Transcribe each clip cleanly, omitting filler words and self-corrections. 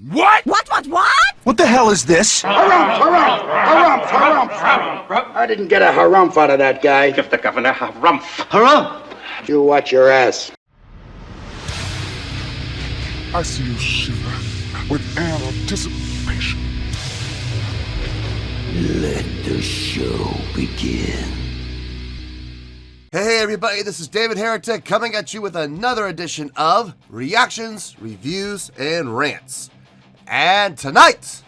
What? What? What the hell is this? Harumph! I didn't get a harumph out of that guy. Give the governor harumph. Harumph! You watch your ass. I see you shiver with anticipation. Let the show begin. Hey everybody, this is David Heretic coming at you with another edition of Reactions, Reviews, and Rants. And tonight,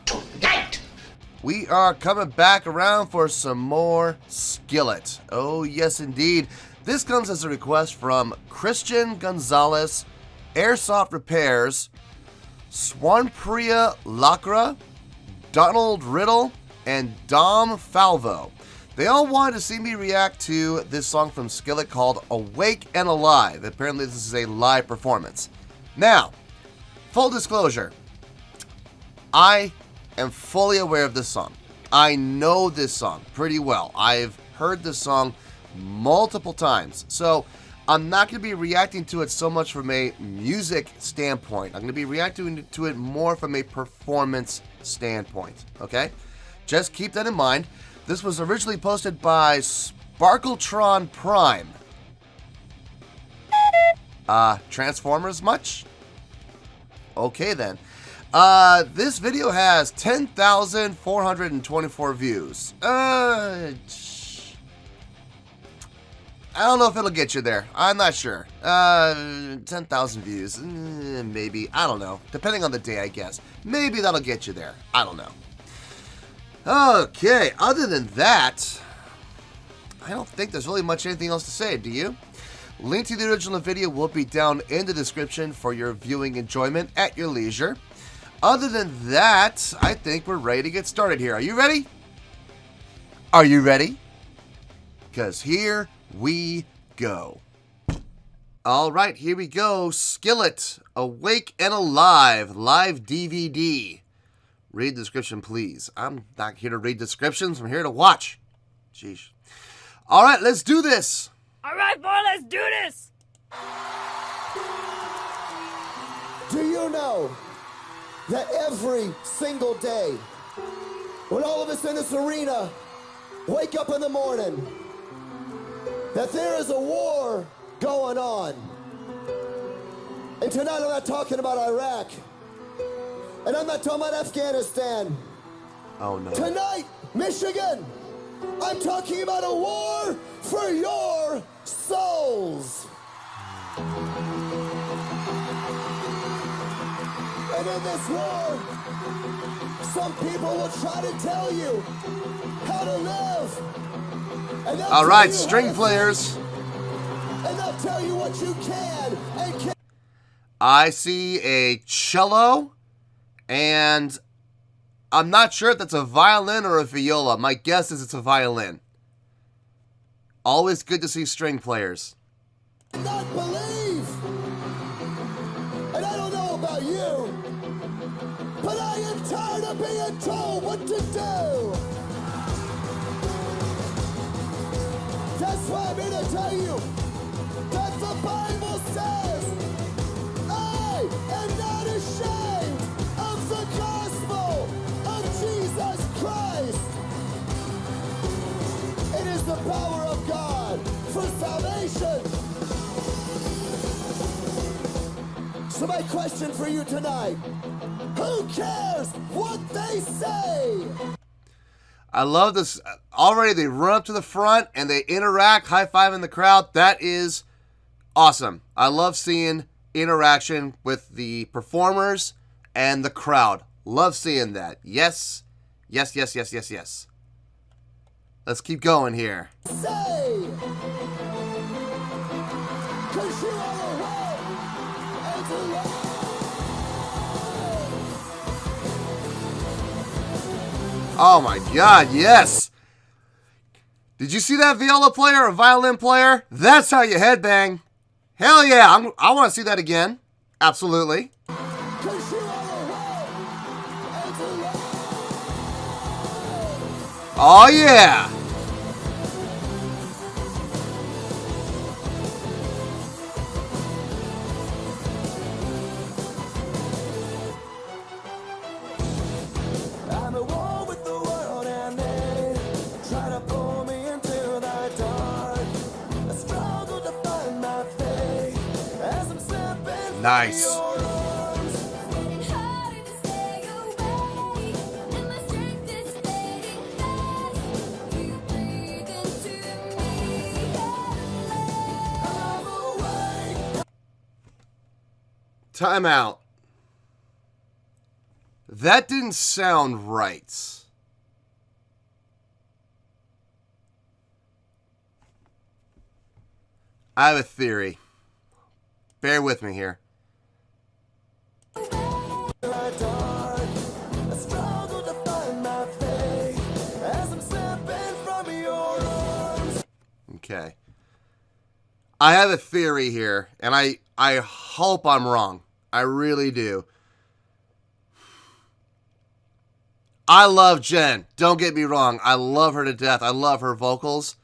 we are coming back around for some more Skillet. Oh yes indeed. This comes as a request from Christian Gonzalez, Airsoft Repairs, Swanpriya Lakra, Donald Riddle, and Dom Falvo. They all wanted to see me react to this song from Skillet called Awake and Alive. Apparently this is a live performance. Now, full disclosure, I am fully aware of this song. I know this song pretty well. I've heard this song multiple times. So I'm not going to be reacting to it so much from a music standpoint. I'm going to be reacting to it more from a performance standpoint. Okay? Just keep that in mind. This was originally posted by Sparkletron Prime. Transformers much? Okay then. This video has 10,424 views. I don't know if it'll get you there. I'm not sure. 10,000 views. Maybe. I don't know. Depending on the day, I guess. Maybe that'll get you there. I don't know. Okay, other than that, I don't think there's really much anything else to say, do you? Link to the original video will be down in the description for your viewing enjoyment at your leisure. Other than that, I think we're ready to get started here. Are you ready? Are you ready? Because here we go. Alright, here we go. Skillet, Awake and Alive, live DVD. Read the description, please. I'm not here to read descriptions. I'm here to watch. Jeez. All right, let's do this. All right, boy, let's do this. Do you know that every single day, when all of us in this arena wake up in the morning, that there is a war going on? And tonight I'm not talking about Iraq. And I'm not talking about Afghanistan. Oh, no. Tonight, Michigan, I'm talking about a war for your souls. And in this war, some people will try to tell you how to live. And all right, string players. And they'll tell you what you can and can't. I see a cello. And I'm not sure if that's a violin or a viola. My guess is it's a violin. Always good to see string players. Not believe. And I don't know about you, but I am tired of being told what to do. That's why I'm here to tell you that the Bible says, I am not ashamed of the gospel of Jesus Christ. It is the power of God for salvation. So my question for you tonight, who cares what they say? I love this. Already they run up to the front and they interact, high-fiving the crowd. That is awesome. I love seeing interaction with the performers and the crowd. Love seeing that. Yes. Yes, yes, yes, yes, yes. Let's keep going here. Say, 'cause you are awake and alive. Oh my God, yes. Did you see that viola player or violin player? That's how you headbang. Hell yeah, I want to see that again. Absolutely. Oh yeah. Nice. Time out. That didn't sound right. I have a theory. Bear with me here. Okay. I have a theory here, and I hope I'm wrong. I really do. I love Jen. Don't get me wrong. I love her to death. I love her vocals.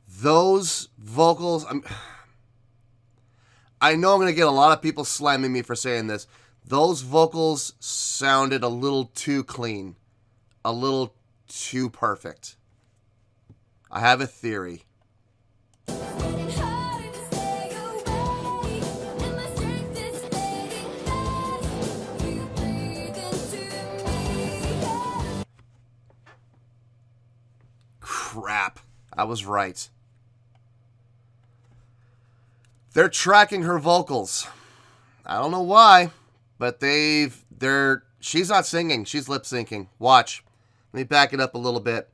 Those vocals, I know I'm going to get a lot of people slamming me for saying this. Those vocals sounded a little too clean. A little too perfect. I have a theory. Crap. I was right. They're tracking her vocals. I don't know why, but she's not singing. She's lip syncing. Watch. Let me back it up a little bit.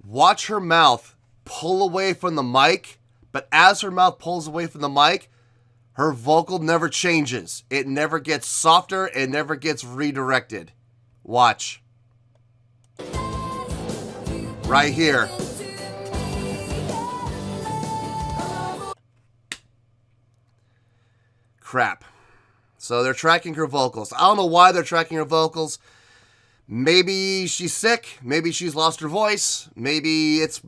Watch her mouth pull away from the mic, but as her mouth pulls away from the mic, her vocal never changes. It never gets softer. It never gets redirected. Watch. Right here. Crap. So they're tracking her vocals. I don't know why they're tracking her vocals. Maybe she's sick. Maybe she's lost her voice. Maybe it's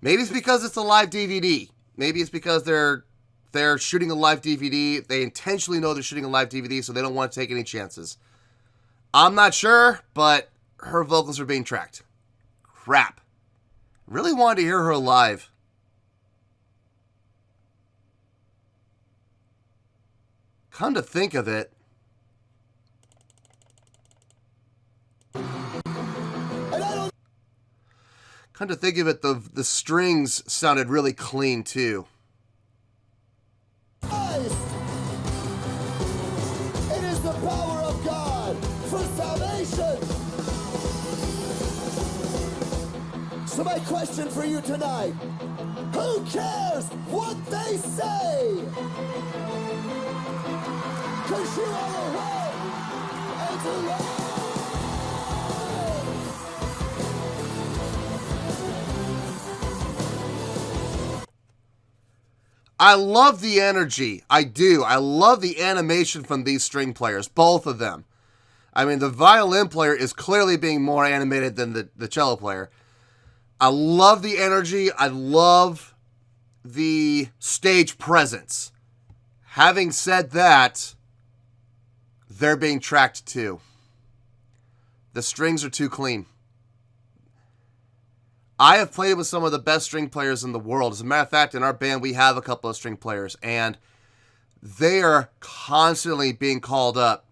because it's a live DVD. Maybe it's because they're shooting a live DVD. They intentionally know they're shooting a live DVD, so they don't want to take any chances. I'm not sure, but her vocals are being tracked. Crap. Really wanted to hear her live. Come to think of it, the strings sounded really clean too. It is the power of God for salvation. So my question for you tonight, who cares what they say? 'Cause you are away and alive. I love the energy. I do. I love the animation from these string players, both of them. I mean, the violin player is clearly being more animated than the cello player. I love the energy. I love the stage presence. Having said that, they're being tracked too. The strings are too clean. I have played with some of the best string players in the world. As a matter of fact, in our band, we have a couple of string players, and they are constantly being called up.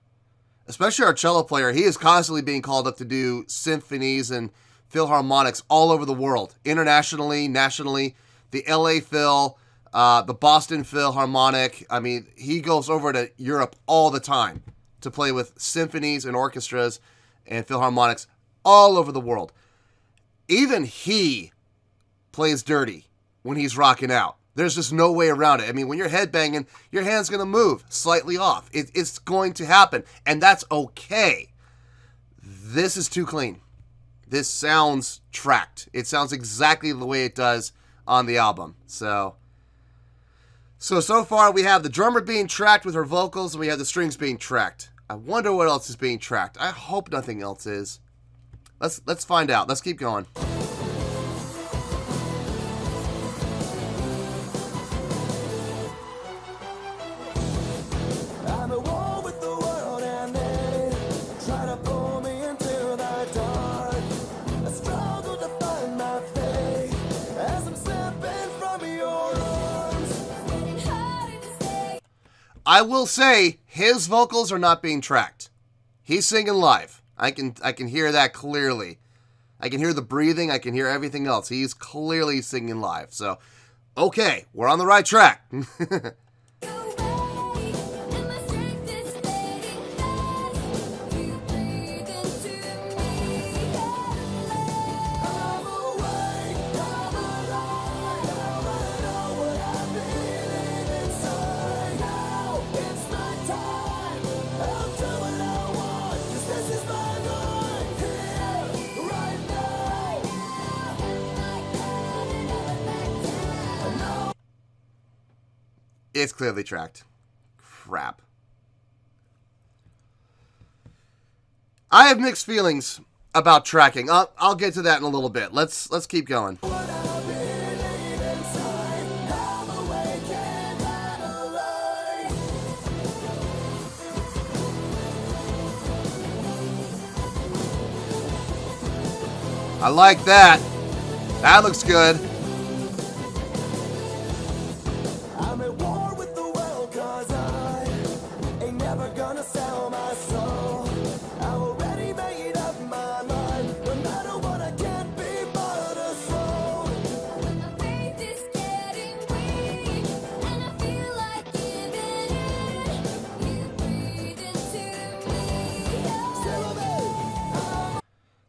Especially our cello player. He is constantly being called up to do symphonies and philharmonics all over the world. Internationally, nationally, the LA Phil, the Boston Philharmonic. I mean, he goes over to Europe all the time to play with symphonies and orchestras and philharmonics all over the world. Even he plays dirty when he's rocking out. There's just no way around it. I mean, when you're headbanging, your hand's going to move slightly off. It's going to happen, and that's okay. This is too clean. This sounds tracked. It sounds exactly the way it does on the album. So far we have the drummer being tracked with her vocals, and we have the strings being tracked. I wonder what else is being tracked. I hope nothing else is. Let's find out. Let's keep going. I'm at war with the world and they try to pull me into the dark. I struggle to find my faith as I'm slipping from your arms. I will say his vocals are not being tracked. He's singing live. I can hear that clearly. I can hear the breathing. I can hear everything else. He's clearly singing live. So, okay, we're on the right track. It's clearly tracked. Crap. I have mixed feelings about tracking. I'll get to that in a little bit. Let's keep going. I like that. That looks good.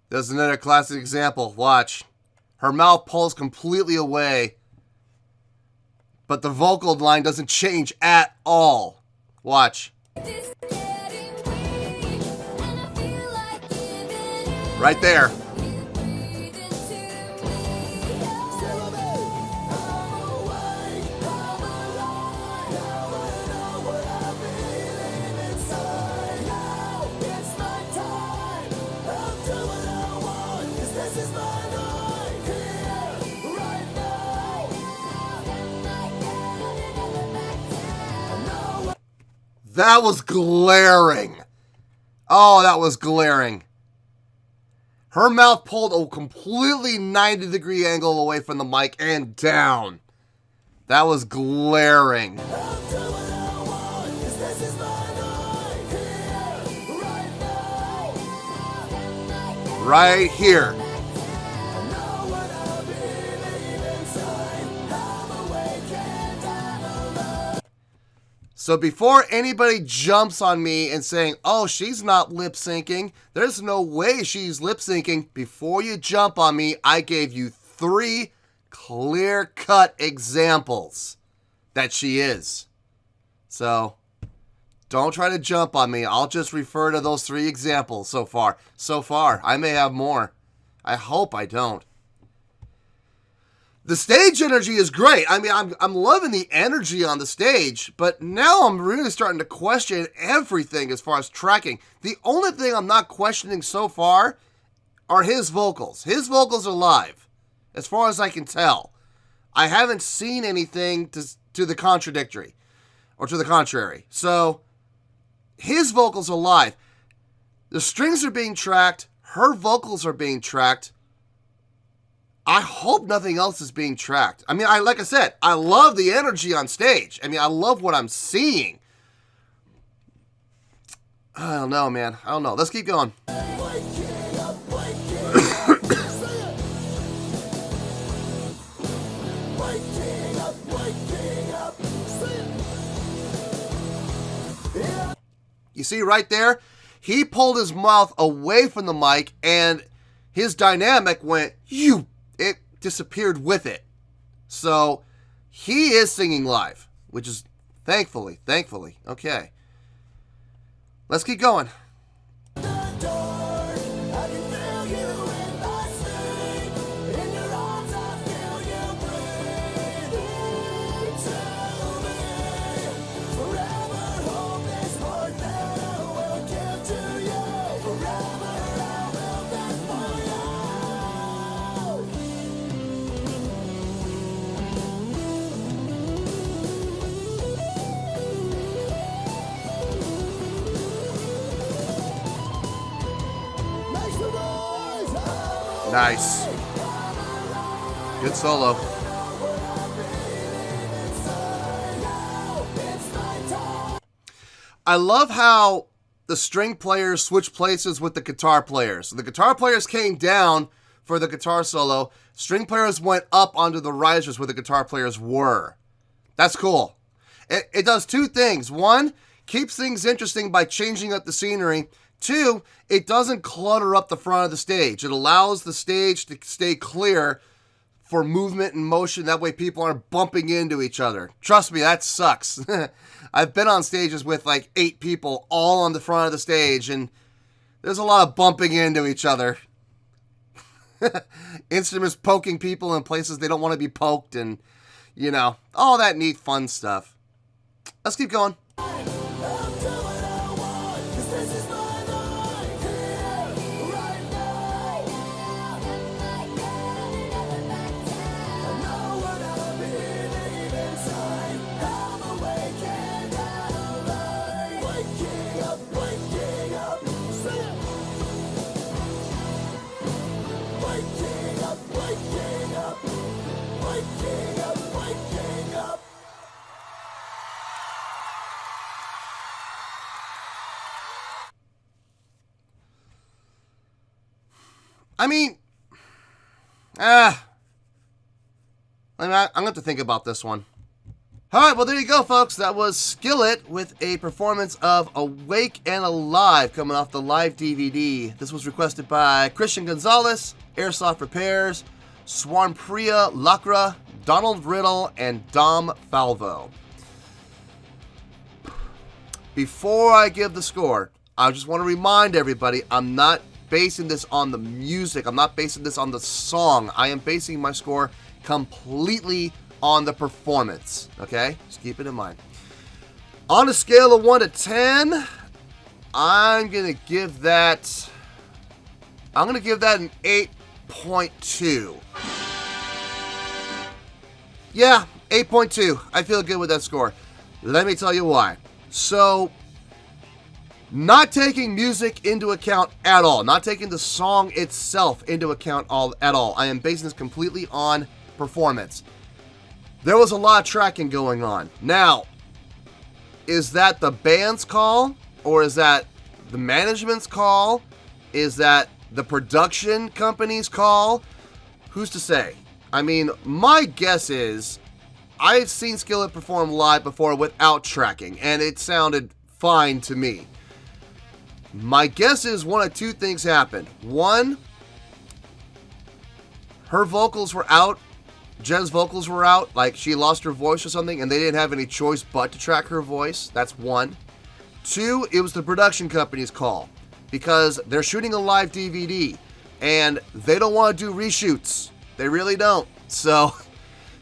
There's another classic example. Watch. Her mouth pulls completely away, but the vocal line doesn't change at all. Watch. Right there. That was glaring. Oh, that was glaring. Her mouth pulled a completely 90-degree angle away from the mic and down. That was glaring. Right here. So before anybody jumps on me and saying, oh, she's not lip syncing, there's no way she's lip syncing, before you jump on me, I gave you 3 clear-cut examples that she is. So don't try to jump on me. I'll just refer to those 3 examples so far. So far. I may have more. I hope I don't. The stage energy is great. I mean, I'm loving the energy on the stage, but now I'm really starting to question everything as far as tracking. The only thing I'm not questioning so far are his vocals. His vocals are live, as far as I can tell. I haven't seen anything to the contradictory, or to the contrary. So, his vocals are live. The strings are being tracked. Her vocals are being tracked. I hope nothing else is being tracked. I mean, like I said, I love the energy on stage. I mean, I love what I'm seeing. I don't know, man. I don't know. Let's keep going. You see right there? He pulled his mouth away from the mic and his dynamic went, it disappeared with it. So he is singing live, which is thankfully. Okay. Let's keep going. Nice. Good solo. I love how the string players switch places with the guitar players. So the guitar players came down for the guitar solo. String players went up onto the risers where the guitar players were. That's cool. It does two things. One, keeps things interesting by changing up the scenery. Two, it doesn't clutter up the front of the stage. It allows the stage to stay clear for movement and motion. That way people aren't bumping into each other. Trust me, that sucks. I've been on stages with like 8 people all on the front of the stage, and there's a lot of bumping into each other. Instruments poking people in places they don't want to be poked, and, you know, all that neat fun stuff. Let's keep going. I mean, I'm going to have to think about this one. Alright, well there you go, folks. That was Skillet with a performance of Awake and Alive coming off the live DVD. This was requested by Christian Gonzalez, Airsoft Repairs, Swarmpriya Lakra, Donald Riddle, and Dom Falvo. Before I give the score, I just want to remind everybody, I'm not basing this on the music. I'm not basing this on the song. I am basing my score completely on the performance. Okay? Just keep it in mind. On a scale of 1 to 10, I'm going to give that an 8.2. Yeah, 8.2. I feel good with that score. Let me tell you why. So, not taking music into account at all, not taking the song itself into account at all. I am basing this completely on performance. There was a lot of tracking going on. Now, is that the band's call, or is that the management's call? Is that the production company's call? Who's to say? I mean, my guess is I've seen Skillet perform live before without tracking, and it sounded fine to me. My guess is one of two things happened. One, her vocals were out. Jen's vocals were out. Like, she lost her voice or something, and they didn't have any choice but to track her voice. That's one. Two, it was the production company's call. Because they're shooting a live DVD, and they don't want to do reshoots. They really don't. So,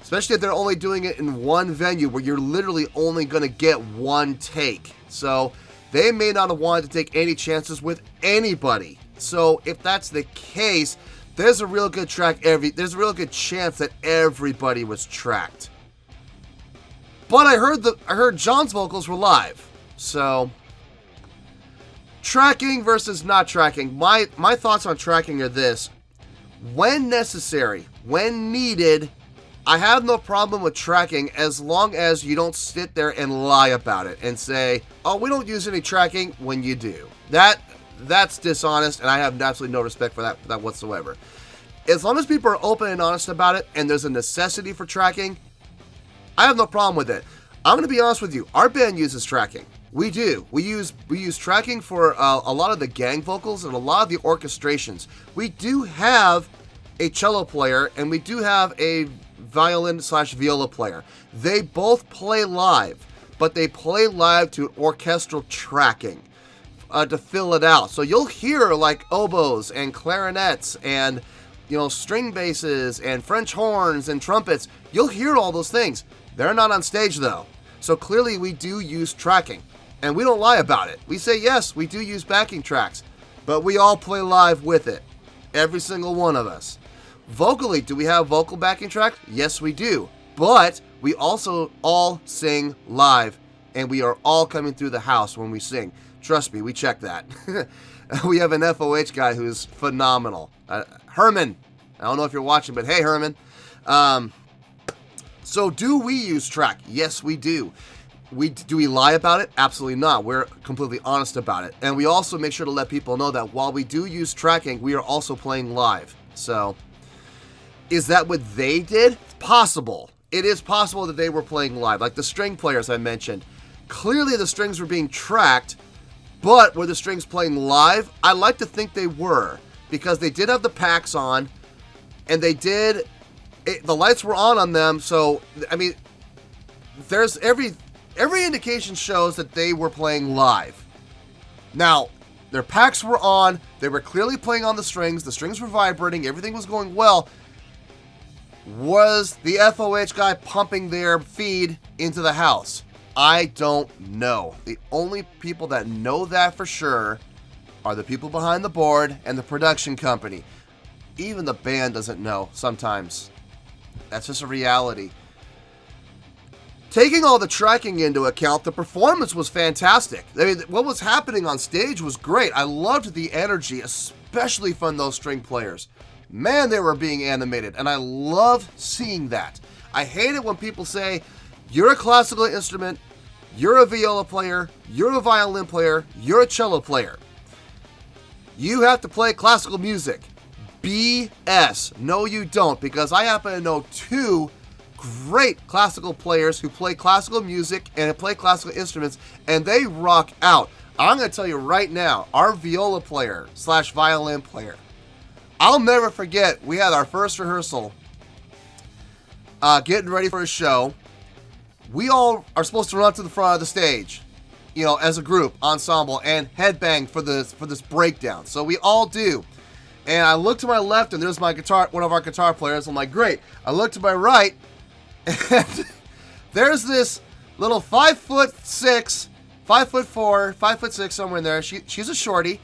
especially if they're only doing it in one venue where you're literally only going to get one take. So, they may not have wanted to take any chances with anybody. So if that's the case, there's a real good there's a real good chance that everybody was tracked. But I heard John's vocals were live. So tracking versus not tracking. My thoughts on tracking are this: when necessary, when needed, I have no problem with tracking as long as you don't sit there and lie about it and say, oh, we don't use any tracking, when you do. That's dishonest, and I have absolutely no respect for that whatsoever. As long as people are open and honest about it and there's a necessity for tracking, I have no problem with it. I'm going to be honest with you. Our band uses tracking. We do. We use tracking for a lot of the gang vocals and a lot of the orchestrations. We do have a cello player, and we do have a violin/viola player. They both play live, but they play live to orchestral tracking to fill it out. So you'll hear like oboes and clarinets and, you know, string basses and French horns and trumpets. You'll hear all those things. They're not on stage though. So clearly we do use tracking, and we don't lie about it. We say yes, we do use backing tracks, but we all play live with it. Every single one of us. Vocally, do we have vocal backing tracks? Yes, we do. But we also all sing live, and we are all coming through the house when we sing. Trust me, we check that. We have an FOH guy who's phenomenal. Herman. I don't know if you're watching, but hey, Herman. So do we use track? Yes, we do. Do we lie about it? Absolutely not. We're completely honest about it. And we also make sure to let people know that while we do use tracking, we are also playing live. So, is that what they did? It's possible. It is possible that they were playing live. Like the string players I mentioned. Clearly the strings were being tracked, but were the strings playing live? I like to think they were, because they did have the packs on, and they did, the lights were on them, so, I mean, there's every indication shows that they were playing live. Now, their packs were on, they were clearly playing on the strings were vibrating, everything was going well. Was the FOH guy pumping their feed into the house? I don't know. The only people that know that for sure are the people behind the board and the production company. Even the band doesn't know sometimes. That's just a reality. Taking all the tracking into account, the performance was fantastic. I mean, what was happening on stage was great. I loved the energy, especially from those string players. Man, they were being animated, and I love seeing that. I hate it when people say, you're a classical instrument, you're a viola player, you're a violin player, you're a cello player. You have to play classical music. BS. No, you don't, because I happen to know two great classical players who play classical music and play classical instruments, and they rock out. I'm going to tell you right now, our viola player / violin player, I'll never forget, we had our first rehearsal, getting ready for a show. We all are supposed to run to the front of the stage, you know, as a group, ensemble, and headbang for this breakdown. So we all do. And I look to my left, and there's my guitar, one of our guitar players. I'm like, great. I look to my right, and there's this little 5'6", 5'4", 5'6", somewhere in there. She's a shorty.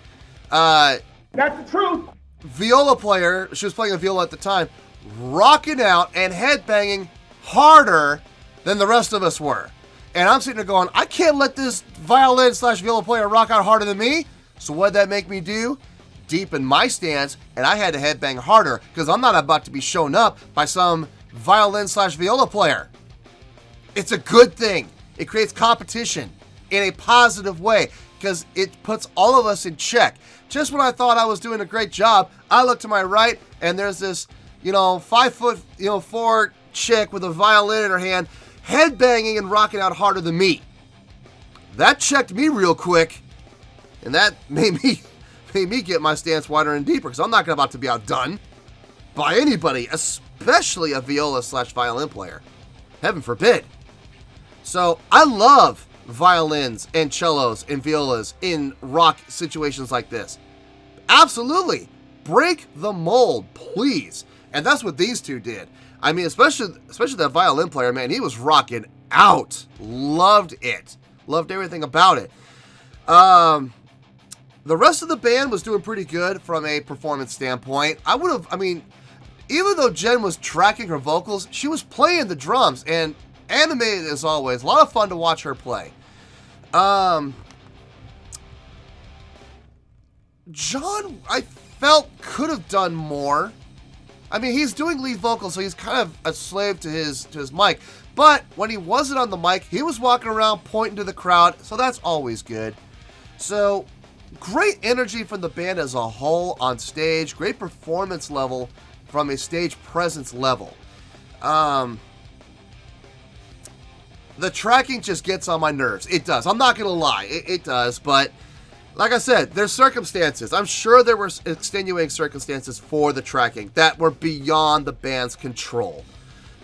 That's the truth. Viola player. She was playing a viola at the time, rocking out and headbanging harder than the rest of us were. And I'm sitting there going, I can't let this violin / viola player rock out harder than me. So what did that make me do? Deepen my stance, and I had to headbang harder, because I'm not about to be shown up by some violin / viola player. It's a good thing. It creates competition in a positive way, because it puts all of us in check. Just when I thought I was doing a great job, I look to my right, and there's this, 5'4" chick with a violin in her hand, headbanging and rocking out harder than me. That checked me real quick, and that made me get my stance wider and deeper, because I'm not about to be outdone by anybody, especially a viola / violin player. Heaven forbid. So I love violins and cellos and violas in rock situations like this. Absolutely. Break the mold, please. And that's what these two did. I mean, especially that violin player, man, he was rocking out. Loved it. Loved everything about it. The rest of the band was doing pretty good from a performance standpoint. Even though Jen was tracking her vocals, she was playing the drums, and animated as always. A lot of fun to watch her play. John, I felt, could have done more. I mean, he's doing lead vocals, so he's kind of a slave to his mic. But when he wasn't on the mic, he was walking around pointing to the crowd, so that's always good. So, great energy from the band as a whole on stage. Great performance level from a stage presence level. The tracking just gets on my nerves. It does. I'm not going to lie. It does, but like I said, there's circumstances. I'm sure there were extenuating circumstances for the tracking that were beyond the band's control.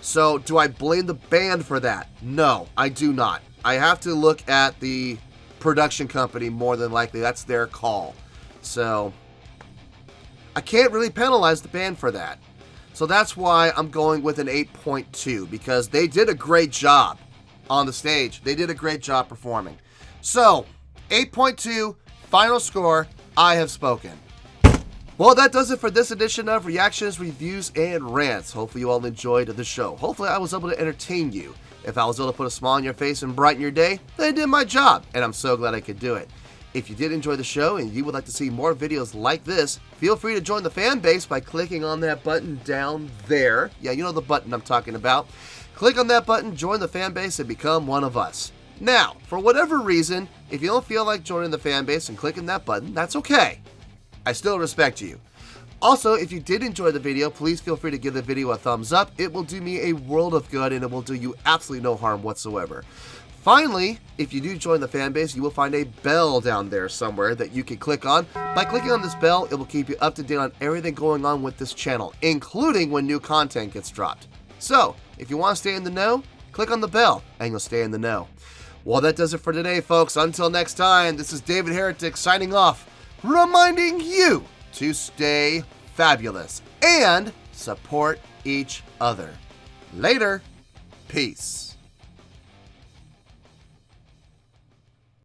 So, do I blame the band for that? No, I do not. I have to look at the production company more than likely. That's their call. So, I can't really penalize the band for that. So, that's why I'm going with an 8.2, because they did a great job on the stage. They did a great job performing. So, 8.2, final score, I have spoken. Well, that does it for this edition of Reactions, Reviews, and Rants. Hopefully you all enjoyed the show. Hopefully I was able to entertain you. If I was able to put a smile on your face and brighten your day, then I did my job, and I'm so glad I could do it. If you did enjoy the show and you would like to see more videos like this, feel free to join the fan base by clicking on that button down there. Yeah, you know the button I'm talking about. Click on that button, join the fan base, and become one of us. Now, for whatever reason, if you don't feel like joining the fan base and clicking that button, that's okay. I still respect you. Also, if you did enjoy the video, please feel free to give the video a thumbs up. It will do me a world of good and it will do you absolutely no harm whatsoever. Finally, if you do join the fan base, you will find a bell down there somewhere that you can click on. By clicking on this bell, it will keep you up to date on everything going on with this channel, including when new content gets dropped. So, if you want to stay in the know, click on the bell and you'll stay in the know. Well, that does it for today, folks. Until next time, this is David Heretic signing off, reminding you to stay fabulous and support each other. Later. Peace.